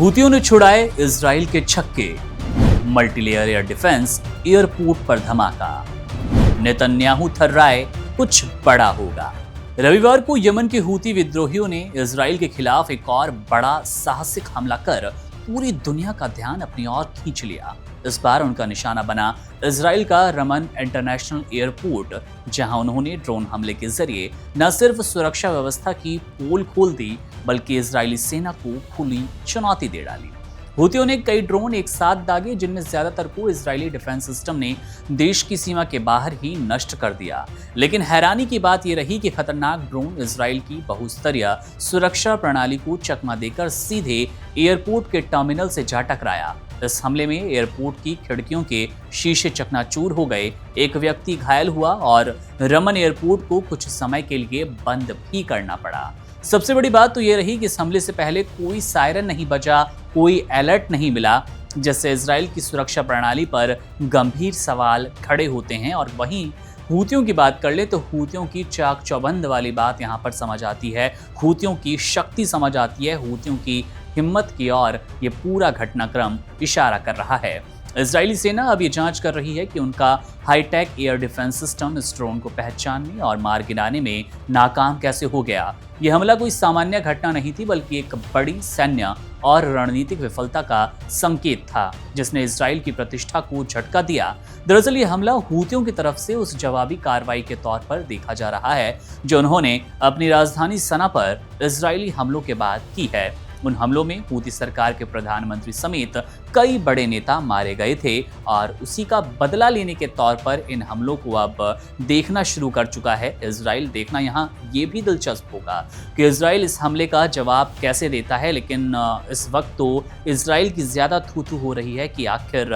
हूतियों ने छुड़ाए इजराइल के छक्के, मल्टीलेयर एयर डिफेंस, एयरपोर्ट पर धमाका। नेतन्याहू थर्राए, कुछ बड़ा होगा। रविवार को यमन के हूती विद्रोहियों ने इजराइल के खिलाफ एक और बड़ा साहसिक हमला कर पूरी दुनिया का ध्यान अपनी ओर खींच लिया। इस बार उनका निशाना बना इजराइल का रमन इंटरनेशनल एयरपोर्ट, जहां उन्होंने ड्रोन हमले के जरिए न सिर्फ सुरक्षा व्यवस्था की पोल खोल दी, बल्कि इजरायली सेना को खुली चुनौती दे डाली। हूतियों ने कई ड्रोन एक साथ दागे, जिनमें ज्यादातर को इजरायली डिफेंस सिस्टम ने देश की सीमा के बाहर ही नष्ट कर दिया। लेकिन हैरानी की बात यह रही कि खतरनाक ड्रोन इजराइल की बहुस्तरीय सुरक्षा प्रणाली को चकमा देकर सीधे एयरपोर्ट के टर्मिनल से जा टकराया। इस हमले में एयरपोर्ट की खिड़कियों के शीशे चकनाचूर हो गए, एक व्यक्ति घायल हुआ और रमन एयरपोर्ट को कुछ समय के लिए बंद भी करना पड़ा। सबसे बड़ी बात तो ये रही कि इस हमले से पहले कोई सायरन नहीं बजा, कोई अलर्ट नहीं मिला, जिससे इजराइल की सुरक्षा प्रणाली पर गंभीर सवाल खड़े होते हैं। और वहीं हूतियों की बात कर ले तो हूतियों की चाक चौबंद वाली बात यहाँ पर समझ आती है, हूतियों की शक्ति समझ आती है, हूतियों की हिम्मत की ओर ये पूरा घटनाक्रम इशारा कर रहा है। इजरायली सेना अब ये जांच कर रही है कि उनका हाईटेक एयर डिफेंस सिस्टम इस ड्रोन को पहचानने और मार गिराने में नाकाम कैसे हो गया। ये हमला कोई सामान्य घटना नहीं थी, बल्कि एक बड़ी सैन्य और रणनीतिक विफलता का संकेत था, जिसने इजराइल की प्रतिष्ठा को झटका दिया। दरअसल ये हमला हूतियों की तरफ से उस जवाबी कार्रवाई के तौर पर देखा जा रहा है जो उन्होंने अपनी राजधानी सना पर इजरायली हमलों के बाद की है। उन हमलों में हूती सरकार के प्रधानमंत्री समेत कई बड़े नेता मारे गए थे और उसी का बदला लेने के तौर पर इन हमलों को अब देखना शुरू कर चुका है इजराइल। देखना यहाँ ये भी दिलचस्प होगा कि इजराइल इस हमले का जवाब कैसे देता है। लेकिन इस वक्त तो इजराइल की ज्यादा थू-थू हो रही है कि आखिर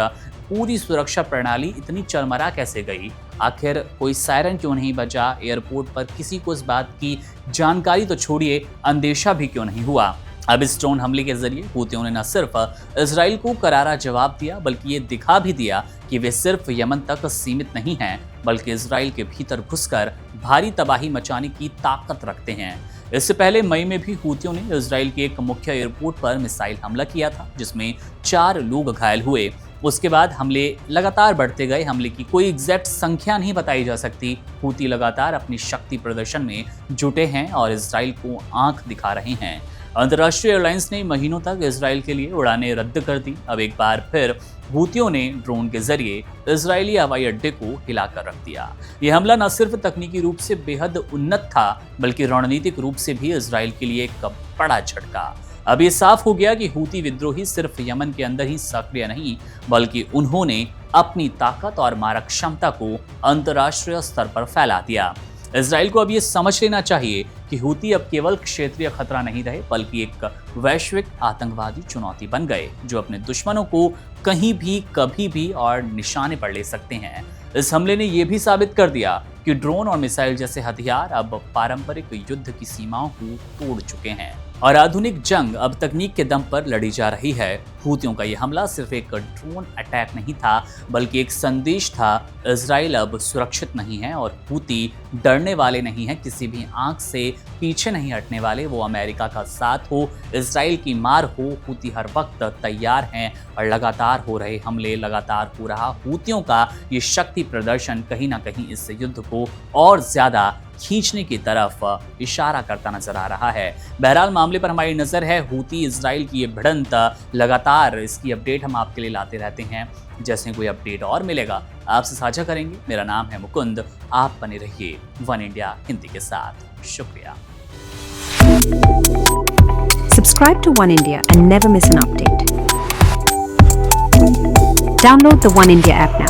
पूरी सुरक्षा प्रणाली इतनी चरमरा कैसे गई, आखिर कोई सायरन क्यों नहीं बजा, एयरपोर्ट पर किसी को इस बात की जानकारी तो छोड़िए, अंदेशा भी क्यों नहीं हुआ। अब इस ड्रोन हमले के जरिए हूतियों ने न सिर्फ इजराइल को करारा जवाब दिया, बल्कि ये दिखा भी दिया कि वे सिर्फ यमन तक सीमित नहीं हैं, बल्कि इजराइल के भीतर घुसकर भारी तबाही मचाने की ताकत रखते हैं। इससे पहले मई में भी हूतियों ने इजराइल के एक मुख्य एयरपोर्ट पर मिसाइल हमला किया था, जिसमें 4 लोग घायल हुए। उसके बाद हमले लगातार बढ़ते गए। हमले की कोई एग्जैक्ट संख्या नहीं बताई जा सकती। हूती लगातार अपनी शक्ति प्रदर्शन में जुटे हैं और इजराइल को आंख दिखा रहे हैं। अंतर्राष्ट्रीय एयरलाइंस ने महीनों तक इजराइल के लिए उड़ानें रद्द कर दी। अब एक बार फिर हूतियों ने ड्रोन के जरिए इजरायली हवाई अड्डे को हिलाकर रख दिया। यह हमला न सिर्फ तकनीकी रूप से बेहद उन्नत था, बल्कि रणनीतिक रूप से भी इजराइल के लिए एक बड़ा झटका। अब ये साफ हो गया कि हूती विद्रोही सिर्फ यमन के अंदर ही सक्रिय नहीं, बल्कि उन्होंने अपनी ताकत और मारक क्षमता को अंतर्राष्ट्रीय स्तर पर फैला दिया। इजराइल को अब ये समझ लेना चाहिए कि हूती अब केवल क्षेत्रीय खतरा नहीं रहे, बल्कि एक वैश्विक आतंकवादी चुनौती बन गए, जो अपने दुश्मनों को कहीं भी, कभी भी और निशाने पर ले सकते हैं। इस हमले ने यह भी साबित कर दिया कि ड्रोन और मिसाइल जैसे हथियार अब पारंपरिक युद्ध की सीमाओं को तोड़ चुके हैं और आधुनिक जंग अब तकनीक के दम पर लड़ी जा रही है। हूतियों का यह हमला सिर्फ एक ड्रोन अटैक नहीं था, बल्कि एक संदेश था, इजराइल अब सुरक्षित नहीं है और हूती डरने वाले नहीं हैं, किसी भी आंख से पीछे नहीं हटने वाले। वो अमेरिका का साथ हो, इजराइल की मार हो, हूती हर वक्त तैयार हैं और लगातार हो रहे हमले, लगातार हो रहा हूतियों का ये शक्ति प्रदर्शन कहीं ना कहीं इस युद्ध को और ज्यादा खींचने की तरफ इशारा करता नजर आ रहा है। बहरहाल मामले पर हमारी नजर है। हूती इजराइल की ये भिड़ंत लगातार, इसकी अपडेट हम आपके लिए लाते रहते हैं। जैसे कोई अपडेट और मिलेगा आपसे साझा करेंगे। मेरा नाम है मुकुंद, आप बने रहिए वन इंडिया हिंदी के साथ। शुक्रिया। Subscribe to One India and never miss an update. Download the One India app now.